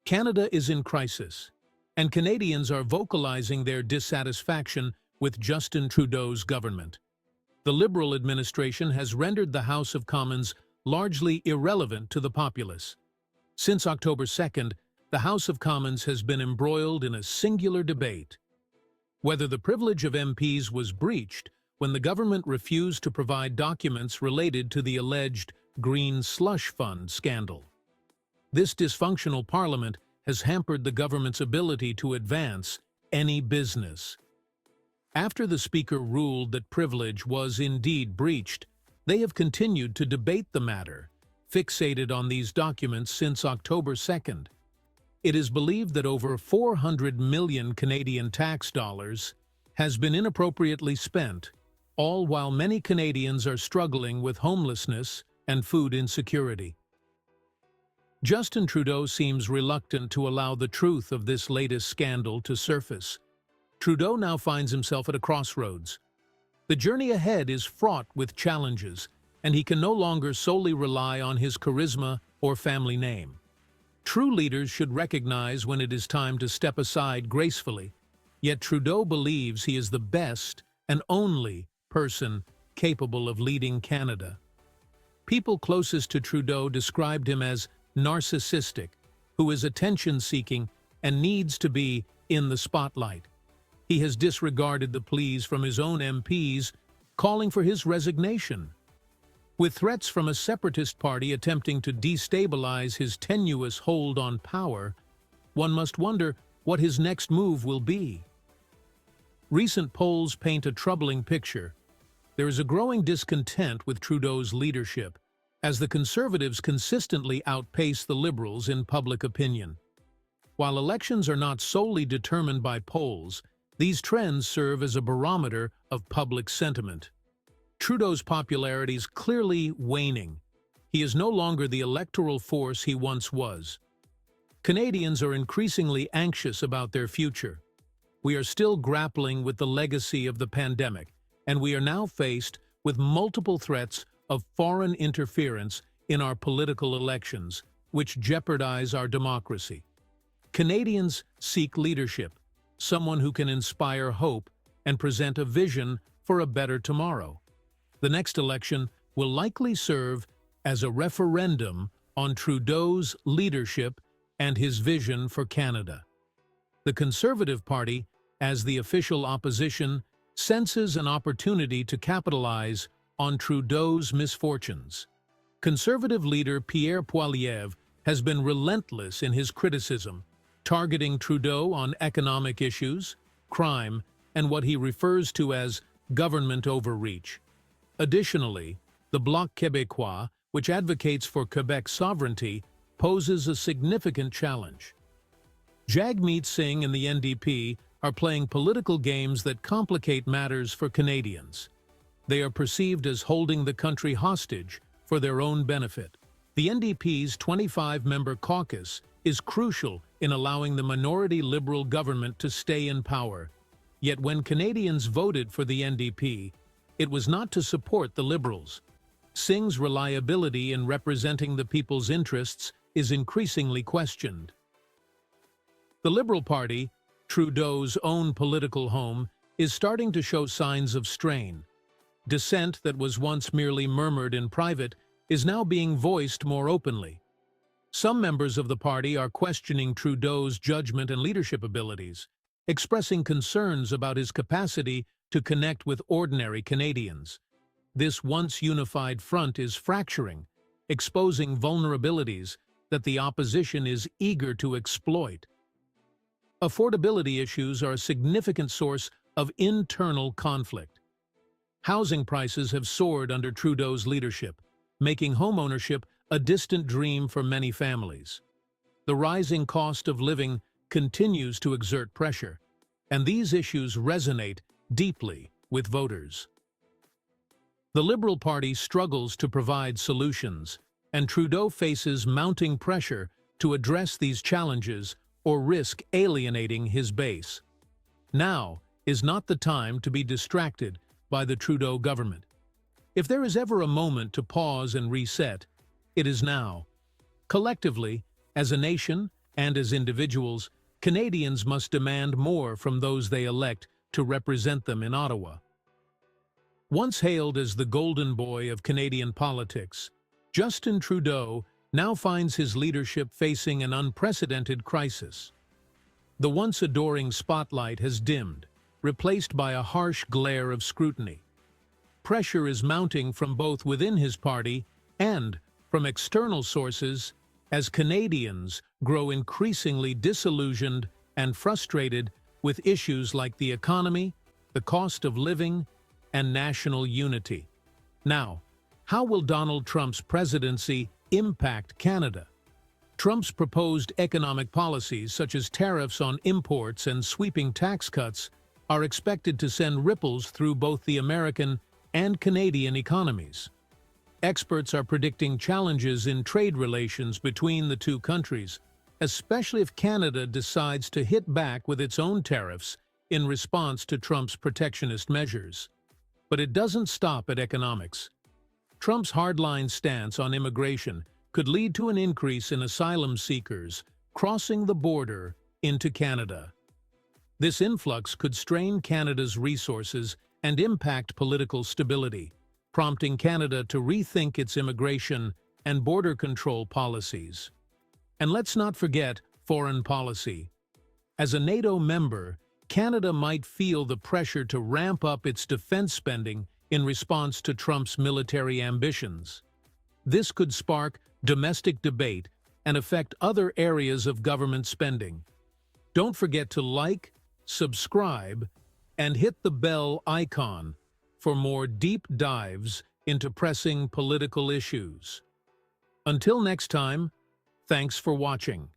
Canada is in crisis, and Canadians are vocalizing their dissatisfaction with Justin Trudeau's government. The Liberal administration has rendered the House of Commons largely irrelevant to the populace. Since October 2nd, the House of Commons has been embroiled in a singular debate: whether the privilege of MPs was breached when the government refused to provide documents related to the alleged Green Slush Fund scandal. This dysfunctional parliament has hampered the government's ability to advance any business. After the Speaker ruled that privilege was indeed breached, they have continued to debate the matter, fixated on these documents since October 2nd. It is believed that over 400 million Canadian tax dollars has been inappropriately spent, all while many Canadians are struggling with homelessness and food insecurity. Justin Trudeau seems reluctant to allow the truth of this latest scandal to surface. Trudeau now finds himself at a crossroads. The journey ahead is fraught with challenges, and he can no longer solely rely on his charisma or family name. True leaders should recognize when it is time to step aside gracefully, yet Trudeau believes he is the best and only person capable of leading Canada. People closest to Trudeau described him as narcissistic, who is attention-seeking and needs to be in the spotlight. He has disregarded the pleas from his own MPs, calling for his resignation. With threats from a separatist party attempting to destabilize his tenuous hold on power, one must wonder what his next move will be. Recent polls paint a troubling picture. There is a growing discontent with Trudeau's leadership, as the Conservatives consistently outpace the Liberals in public opinion. While elections are not solely determined by polls, these trends serve as a barometer of public sentiment. Trudeau's popularity is clearly waning. He is no longer the electoral force he once was. Canadians are increasingly anxious about their future. We are still grappling with the legacy of the pandemic, and we are now faced with multiple threats of foreign interference in our political elections, which jeopardize our democracy. Canadians seek leadership, someone who can inspire hope and present a vision for a better tomorrow. The next election will likely serve as a referendum on Trudeau's leadership and his vision for Canada. The Conservative Party, as the official opposition, senses an opportunity to capitalize on Trudeau's misfortunes. Conservative leader Pierre Poilievre has been relentless in his criticism, targeting Trudeau on economic issues, crime, and what he refers to as government overreach. Additionally, the Bloc Québécois, which advocates for Quebec sovereignty, poses a significant challenge. Jagmeet Singh and the NDP are playing political games that complicate matters for Canadians. They are perceived as holding the country hostage for their own benefit. The NDP's 25-member caucus is crucial in allowing the minority Liberal government to stay in power. Yet when Canadians voted for the NDP, it was not to support the Liberals. Singh's reliability in representing the people's interests is increasingly questioned. The Liberal Party, Trudeau's own political home, is starting to show signs of strain. Dissent that was once merely murmured in private is now being voiced more openly. Some members of the party are questioning Trudeau's judgment and leadership abilities, expressing concerns about his capacity to connect with ordinary Canadians. This once unified front is fracturing, exposing vulnerabilities that the opposition is eager to exploit. Affordability issues are a significant source of internal conflict. Housing prices have soared under Trudeau's leadership, making homeownership a distant dream for many families. The rising cost of living continues to exert pressure, and these issues resonate deeply with voters. The Liberal Party struggles to provide solutions, and Trudeau faces mounting pressure to address these challenges or risk alienating his base. Now is not the time to be distracted by the Trudeau government. If there is ever a moment to pause and reset, it is now. Collectively, as a nation, And as individuals, Canadians must demand more from those they elect to represent them in Ottawa. Once hailed as the golden boy of Canadian politics, Justin Trudeau now finds his leadership facing an unprecedented crisis. The once adoring spotlight has dimmed, replaced by a harsh glare of scrutiny. Pressure is mounting from both within his party and from external sources as Canadians grow increasingly disillusioned and frustrated with issues like the economy, the cost of living, and national unity. Now, how will Donald Trump's presidency impact Canada? Trump's proposed economic policies, such as tariffs on imports and sweeping tax cuts, are expected to send ripples through both the American and Canadian economies. Experts are predicting challenges in trade relations between the two countries, especially if Canada decides to hit back with its own tariffs in response to Trump's protectionist measures. But it doesn't stop at economics. Trump's hardline stance on immigration could lead to an increase in asylum seekers crossing the border into Canada. This influx could strain Canada's resources and impact political stability, prompting Canada to rethink its immigration and border control policies. And let's not forget foreign policy. As a NATO member, Canada might feel the pressure to ramp up its defense spending in response to Trump's military ambitions. This could spark domestic debate and affect other areas of government spending. Don't forget to like, subscribe, and hit the bell icon for more deep dives into pressing political issues. Until next time, thanks for watching.